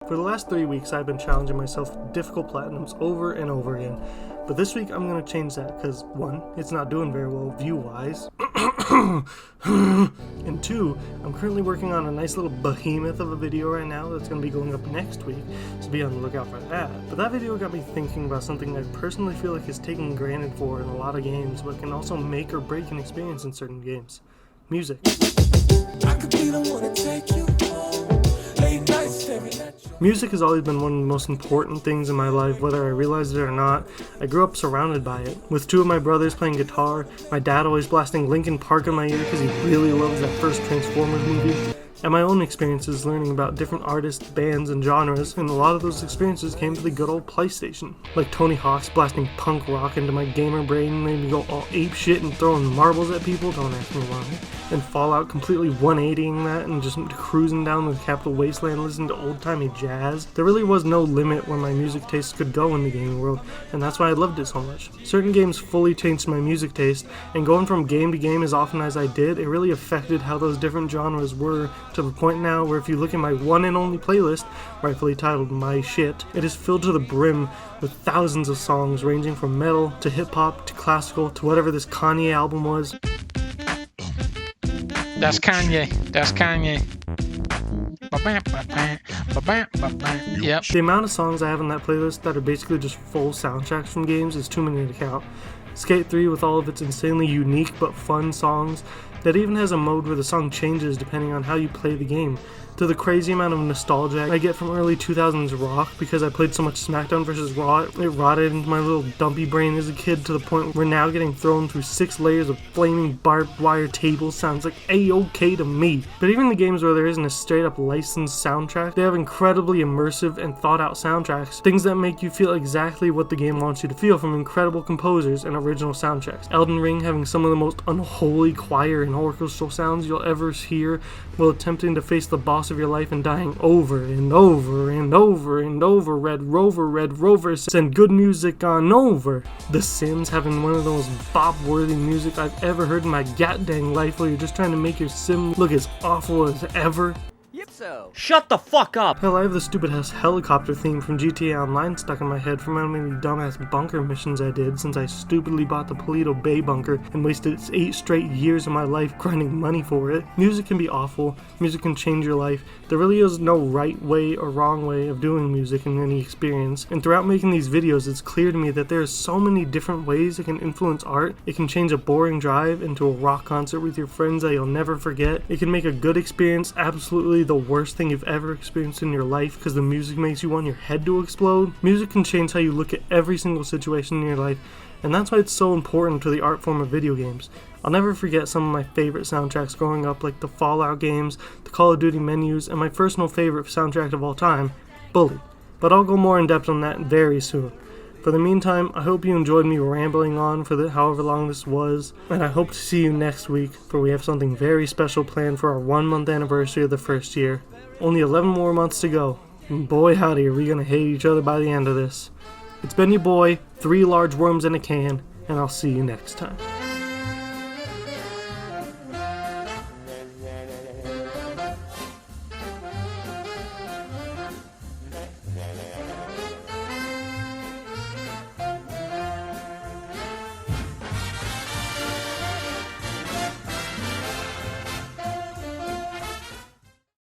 For the last 3 weeks, I've been challenging myself with difficult platinums over and over again. But this week, I'm going to change that because 1, it's not doing very well view-wise. And 2, I'm currently working on a nice little behemoth of a video right now that's going to be going up next week, so be on the lookout for that. But that video got me thinking about something I personally feel like is taken granted for in a lot of games, but can also make or break an experience in certain games. Music. I could be the one to take you home. Late nights staring at you. Music has always been one of the most important things in my life, whether I realized it or not. I grew up surrounded by it, with 2 of my brothers playing guitar, my dad always blasting Linkin Park in my ear because he really loves that first Transformers movie, and my own experiences learning about different artists, bands, and genres, and a lot of those experiences came to the good old PlayStation. Like Tony Hawk's blasting punk rock into my gamer brain, made me go all ape shit and throwing marbles at people, don't ask me why. And Fallout completely 180ing that and just cruising down the Capital Wasteland listening to old-timey jazz. There really was no limit where my music taste could go in the gaming world, and that's why I loved it so much. Certain games fully changed my music taste, and going from game to game as often as I did, it really affected how those different genres were, to the point now where if you look at my one and only playlist, rightfully titled My Shit, it is filled to the brim with thousands of songs ranging from metal to hip-hop to classical to whatever this Kanye album was. That's Kanye. That's Kanye. Yep. The amount of songs I have on that playlist that are basically just full soundtracks from games is too many to count. Skate 3 with all of its insanely unique but fun songs, that even has a mode where the song changes depending on how you play the game, to the crazy amount of nostalgia I get from early 2000s rock because I played so much SmackDown vs. Raw, it rotted into my little dumpy brain as a kid to the point where now getting thrown through 6 layers of flaming barbed wire tables sounds like A-OK to me. But even the games where there isn't a straight up licensed soundtrack, they have incredibly immersive and thought out soundtracks, things that make you feel exactly what the game wants you to feel from incredible composers and original soundtracks. Elden Ring having some of the most unholy choir and orchestral sounds you'll ever hear while attempting to face the boss of your life and dying over and over and over and over. Red Rover, send good music on over. The Sims having one of the most bop-worthy music I've ever heard in my goddamn life, while you're just trying to make your sim look as awful as ever. So. Shut the fuck up! Hell, I have the stupid-ass helicopter theme from GTA Online stuck in my head from how many dumbass bunker missions I did since I stupidly bought the Paleto Bay bunker and wasted 8 straight years of my life grinding money for it. Music can be awful, music can change your life. There really is no right way or wrong way of doing music in any experience, and throughout making these videos it's clear to me that there are so many different ways it can influence art. It can change a boring drive into a rock concert with your friends that you'll never forget. It can make a good experience absolutely the worst thing you've ever experienced in your life because the music makes you want your head to explode. Music can change how you look at every single situation in your life, and that's why it's so important to the art form of video games. I'll never forget some of my favorite soundtracks growing up, like the Fallout games, the Call of Duty menus, and my personal favorite soundtrack of all time, Bully. But I'll go more in depth on that very soon. For the meantime, I hope you enjoyed me rambling on for however long this was, and I hope to see you next week, for we have something very special planned for our 1-month anniversary of the first year. Only 11 more months to go, and boy howdy are we gonna hate each other by the end of this. It's been your boy, 3 large worms in a can, and I'll see you next time.